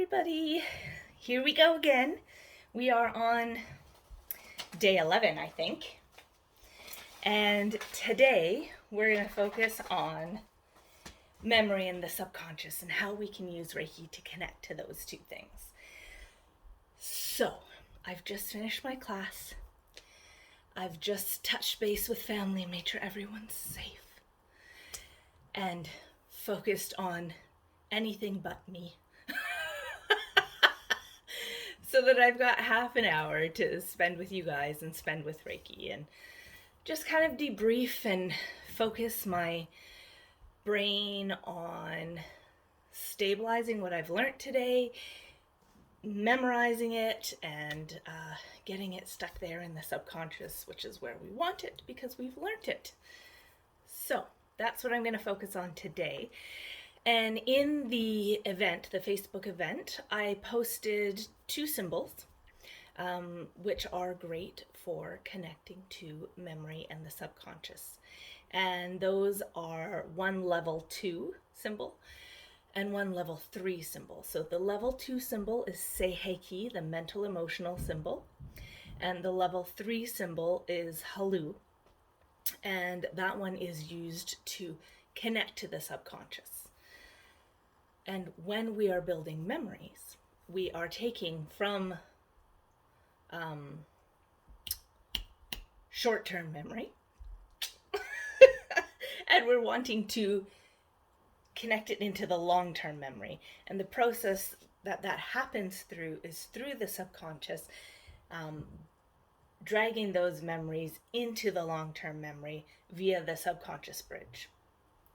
everybody. Here we go again. We are on day 11, I think. And today we're going to focus on memory and the subconscious and how we can use Reiki to connect to those two things. So, I've just finished my class. I've just touched base with family and made sure everyone's safe. And focused on anything but me. So that I've got half an hour to spend with you guys and spend with Reiki and just kind of debrief and focus my brain on stabilizing what I've learned today, memorizing it, and getting it stuck there in the subconscious, which is where we want it because we've learned it. So that's what I'm going to focus on today. And in the event, the Facebook event, I posted two symbols, which are great for connecting to memory and the subconscious. And those are one level 2 symbol and one level 3 symbol. So the level 2 symbol is He Ki, the mental emotional symbol. And the level 3 symbol is Halu. And that one is used to connect to the subconscious. And when we are building memories, we are taking from short-term memory and we're wanting to connect it into the long-term memory. And the process that happens through is through the subconscious, dragging those memories into the long-term memory via the subconscious bridge,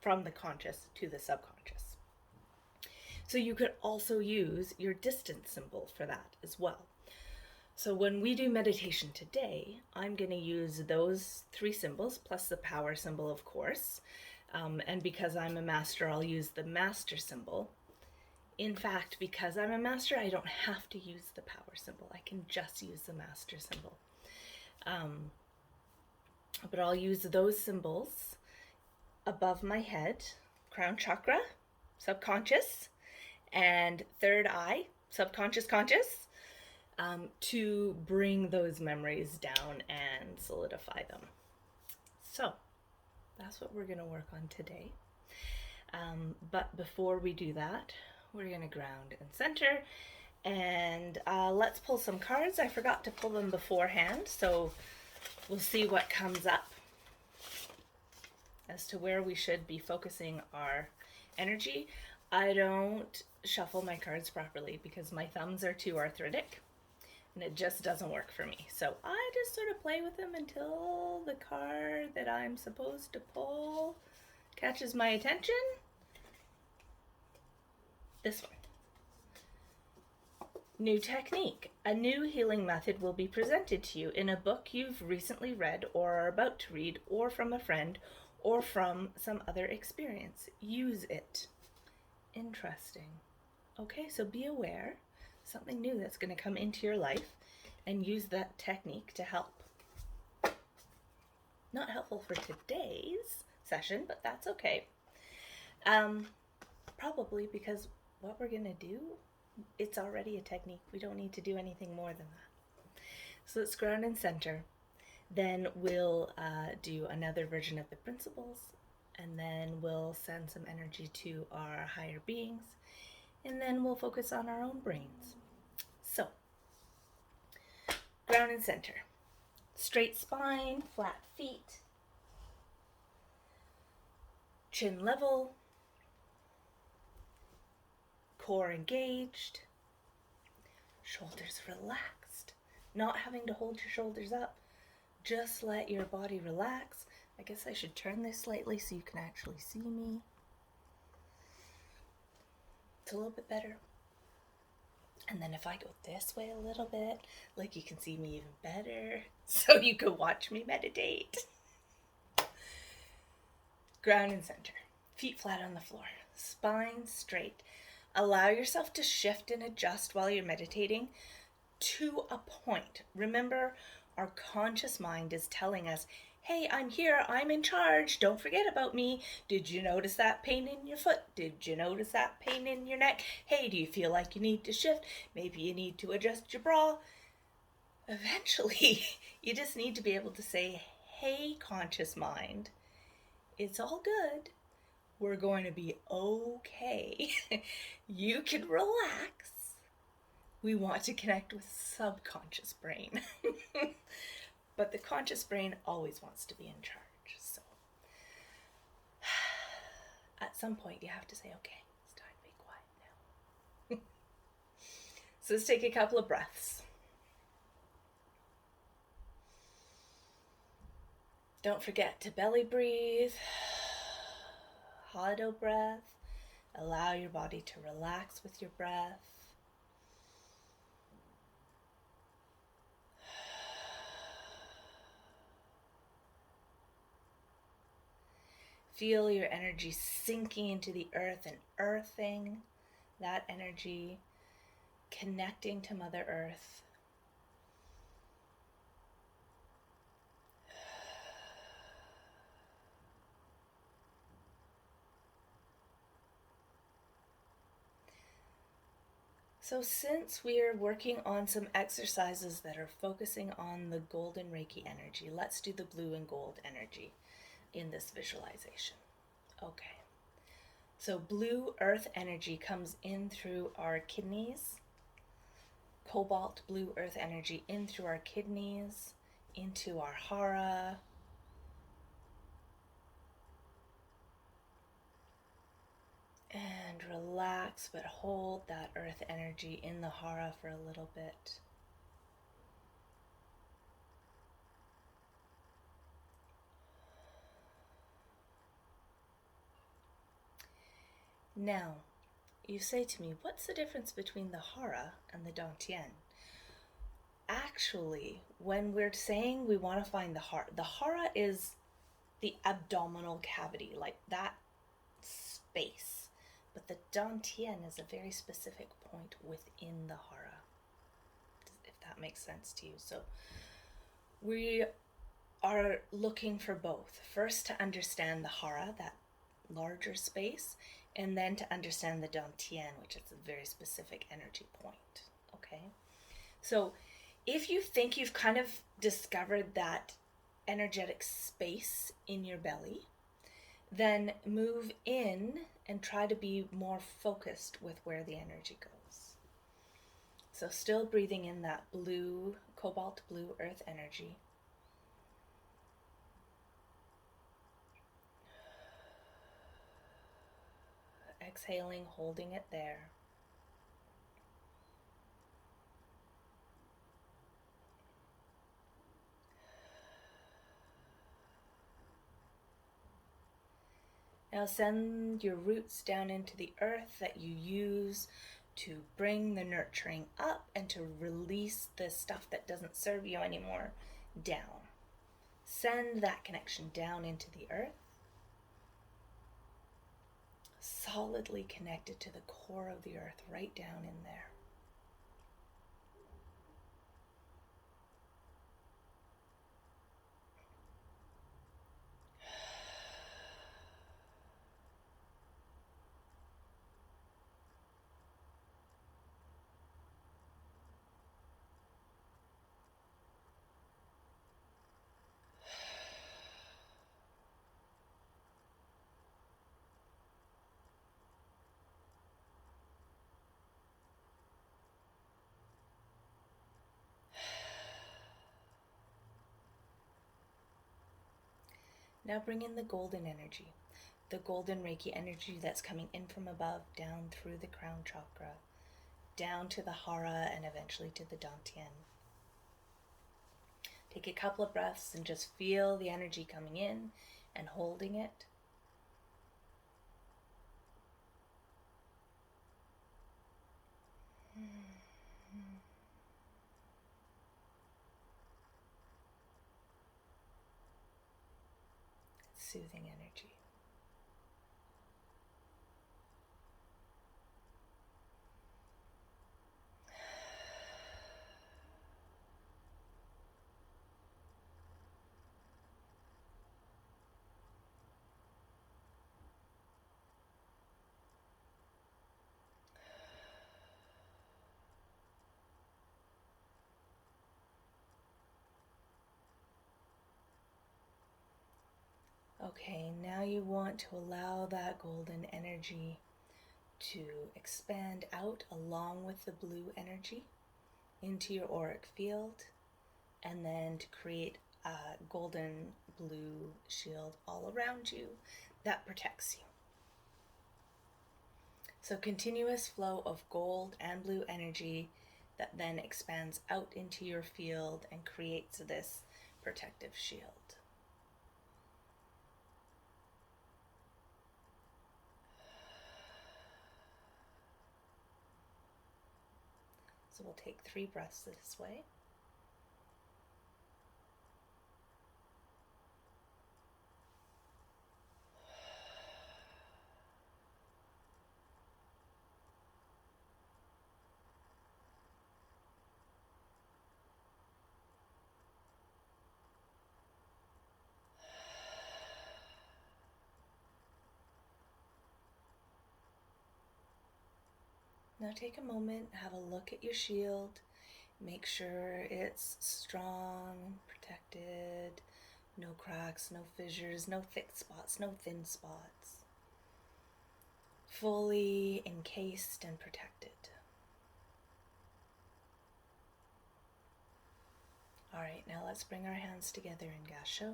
from the conscious to the subconscious. So you could also use your distance symbol for that as well. So when we do meditation today, I'm going to use those 3 symbols plus the power symbol, of course. And because I'm a master, I'll use the master symbol. In fact, because I'm a master, I don't have to use the power symbol. I can just use the master symbol. But I'll use those symbols above my head, crown chakra, subconscious, and third eye, subconscious conscious, to bring those memories down and solidify them. So that's what we're going to work on today. But before we do that, we're going to ground and center. And let's pull some cards. I forgot to pull them beforehand, so we'll see what comes up as to where we should be focusing our energy. I don't shuffle my cards properly because my thumbs are too arthritic and it just doesn't work for me. So I just sort of play with them until the card that I'm supposed to pull catches my attention. This one. New technique. A new healing method will be presented to you in a book you've recently read or are about to read, or from a friend, or from some other experience. Use it. Interesting. Okay, so be aware. Something new that's going to come into your life, and use that technique to help. Not helpful for today's session, but that's okay. Probably because what we're going to do, it's already a technique. We don't need to do anything more than that. So let's ground and center. Then we'll do another version of the principles, and then we'll send some energy to our higher beings, and then we'll focus on our own brains. So, ground and center. Straight spine, flat feet, chin level, core engaged, shoulders relaxed, not having to hold your shoulders up. Just let your body relax. I guess I should turn this slightly so you can actually see me. It's a little bit better. And then if I go this way a little bit, like you can see me even better, so you can watch me meditate. Ground and center. Feet flat on the floor. Spine straight. Allow yourself to shift and adjust while you're meditating to a point. Remember, our conscious mind is telling us, Hey, I'm here. I'm in charge. Don't forget about me. Did you notice that pain in your foot? Did you notice that pain in your neck? Hey, do you feel like you need to shift? Maybe you need to adjust your bra. Eventually, you just need to be able to say, hey, conscious mind, it's all good. We're going to be okay. You can relax. We want to connect with subconscious brain. But the conscious brain always wants to be in charge. So at some point you have to say, okay, it's time to be quiet now. So let's take a couple of breaths. Don't forget to belly breathe. Hollow breath. Allow your body to relax with your breath. Feel your energy sinking into the earth and earthing that energy, connecting to Mother Earth. So since we are working on some exercises that are focusing on the golden Reiki energy, let's do the blue and gold energy in this visualization. Okay. So blue earth energy comes in through our kidneys. Cobalt blue earth energy in through our kidneys, into our hara. And relax, but hold that earth energy in the hara for a little bit. Now, you say to me, what's the difference between the hara and the dantian? Actually, when we're saying we want to find the hara is the abdominal cavity, like that space. But the dantian is a very specific point within the hara, if that makes sense to you. So we are looking for both. First, to understand the hara, that larger space, and then to understand the dantian, which is a very specific energy point. Okay? So if you think you've kind of discovered that energetic space in your belly, then move in and try to be more focused with where the energy goes. So still breathing in that blue, cobalt blue earth energy. Exhaling, holding it there. Now send your roots down into the earth that you use to bring the nurturing up and to release the stuff that doesn't serve you anymore down. Send that connection down into the earth, solidly connected to the core of the earth, right down in there. Now bring in the golden energy, the golden Reiki energy that's coming in from above, down through the crown chakra, down to the hara, and eventually to the dantian. Take a couple of breaths and just feel the energy coming in and holding it. Soothing energy. Okay, now you want to allow that golden energy to expand out along with the blue energy into your auric field, and then to create a golden blue shield all around you that protects you. So continuous flow of gold and blue energy that then expands out into your field and creates this protective shield. So we'll take 3 breaths this way. Now take a moment, have a look at your shield, make sure it's strong, protected, no cracks, no fissures, no thick spots, no thin spots. Fully encased and protected. Alright, now let's bring our hands together in Gasho.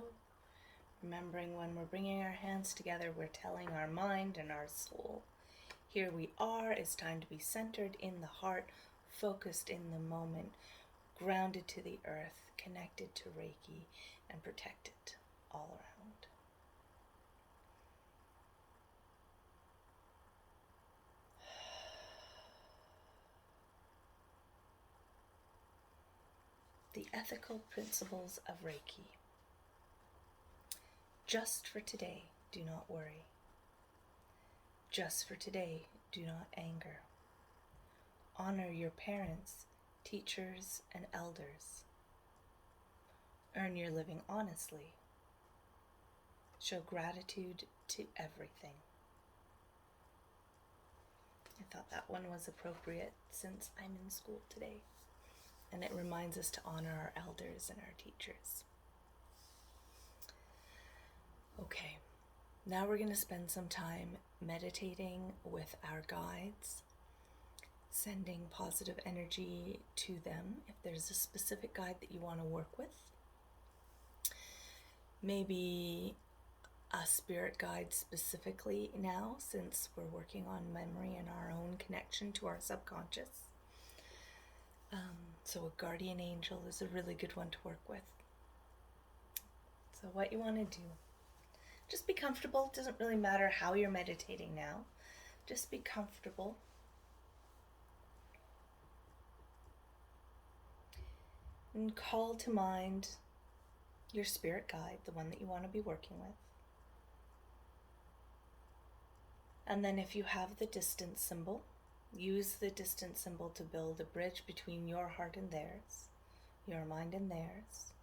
Remembering when we're bringing our hands together, we're telling our mind and our soul, here we are, it's time to be centered in the heart, focused in the moment, grounded to the earth, connected to Reiki, and protected all around. The ethical principles of Reiki. Just for today, do not worry. Just for today, do not anger. Honor your parents, teachers, and elders. Earn your living honestly. Show gratitude to everything. I thought that one was appropriate since I'm in school today, and it reminds us to honor our elders and our teachers. Okay, now we're going to spend some time meditating with our guides, sending positive energy to them if there's a specific guide that you want to work with. Maybe a spirit guide specifically now, since we're working on memory and our own connection to our subconscious. So a guardian angel is a really good one to work with. So what you want to do, just be comfortable. It doesn't really matter how you're meditating now. Just be comfortable. And call to mind your spirit guide, the one that you want to be working with. And then if you have the distance symbol, use the distance symbol to build a bridge between your heart and theirs, your mind and theirs.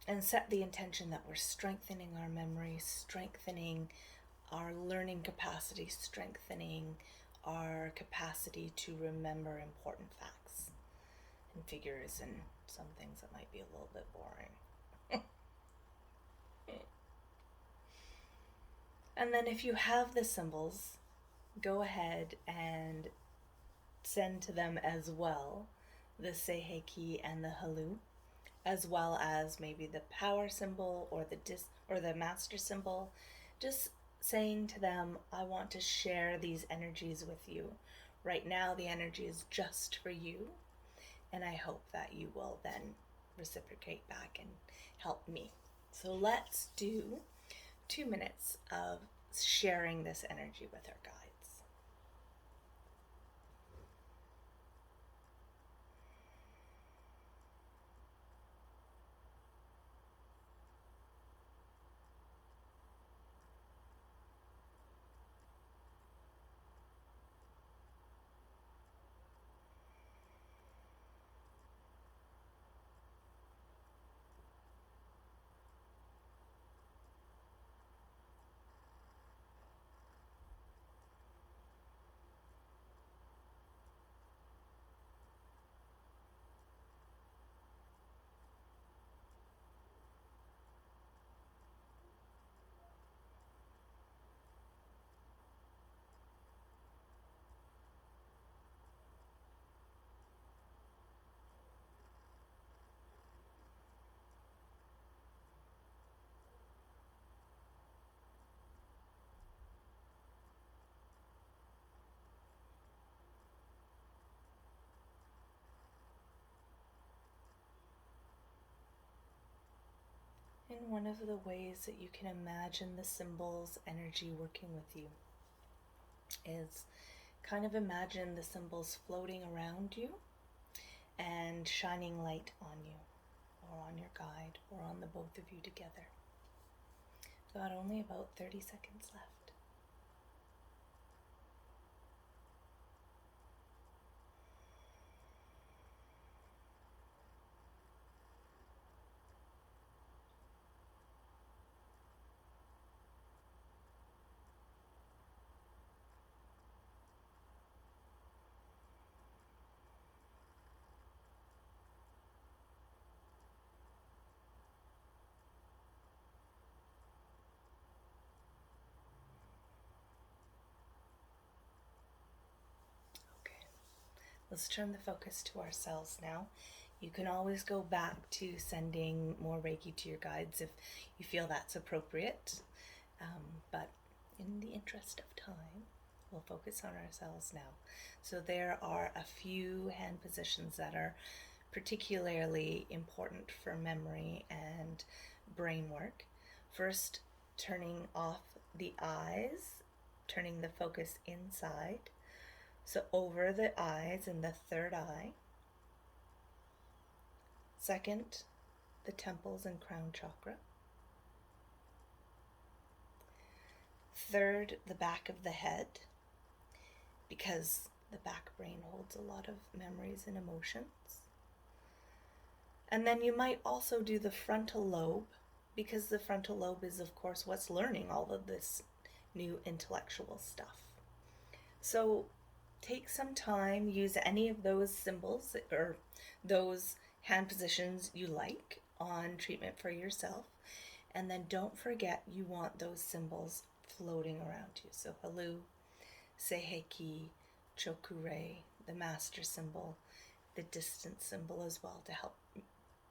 And set the intention that we're strengthening our memory, strengthening our learning capacity, strengthening our capacity to remember important facts and figures and some things that might be a little bit boring. And then if you have the symbols, go ahead and send to them as well the He Ki and the Halu, as well as maybe the power symbol or the master symbol. Just saying to them, I want to share these energies with you. Right now the energy is just for you, and I hope that you will then reciprocate back and help me. So let's do 2 minutes of sharing this energy with our guides. And one of the ways that you can imagine the symbols energy working with you is kind of imagine the symbols floating around you and shining light on you, or on your guide, or on the both of you together. Got only about 30 seconds left. Let's turn the focus to ourselves now. You can always go back to sending more Reiki to your guides if you feel that's appropriate. But in the interest of time, we'll focus on ourselves now. So there are a few hand positions that are particularly important for memory and brain work. First, turning off the eyes, turning the focus inside. So over the eyes in the third eye. Second, the temples and crown chakra. Third, the back of the head, because the back brain holds a lot of memories and emotions. And then you might also do the frontal lobe, because the frontal lobe is, of course, what's learning all of this new intellectual stuff. So take some time, use any of those symbols or those hand positions you like on treatment for yourself. And then don't forget you want those symbols floating around you. So Halu, Seiheki, Chokure, the master symbol, the distance symbol as well, to help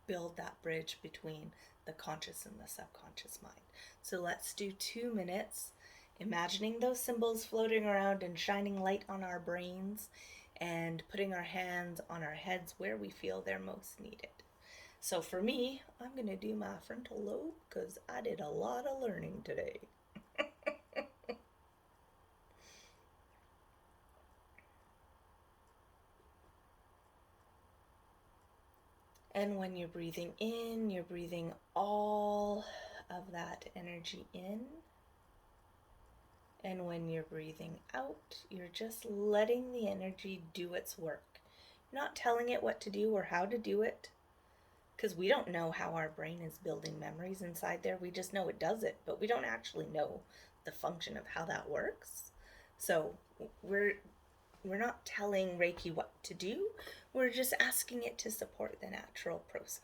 build that bridge between the conscious and the subconscious mind. So let's do 2 minutes imagining those symbols floating around and shining light on our brains, and putting our hands on our heads where we feel they're most needed. So for me, I'm going to do my frontal lobe because I did a lot of learning today. And when you're breathing in, you're breathing all of that energy in. And when you're breathing out, you're just letting the energy do its work. You're not telling it what to do or how to do it, because we don't know how our brain is building memories inside there. We just know it does it, but we don't actually know the function of how that works. So we're not telling Reiki what to do. We're just asking it to support the natural process.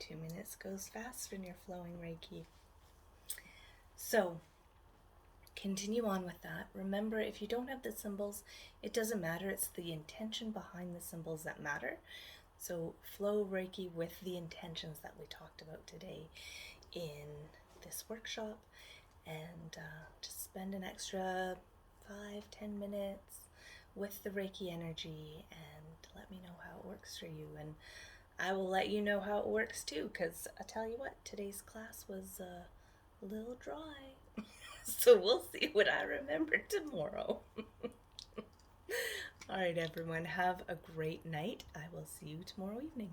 2 minutes goes fast when you're flowing Reiki. So continue on with that. Remember, if you don't have the symbols, it doesn't matter. It's the intention behind the symbols that matter. So flow Reiki with the intentions that we talked about today in this workshop, and just spend an extra 5-10 minutes with the Reiki energy and let me know how it works for you. And I will let you know how it works too, because I tell you what, today's class was a little dry. So we'll see what I remember tomorrow. All right, everyone, have a great night. I will see you tomorrow evening.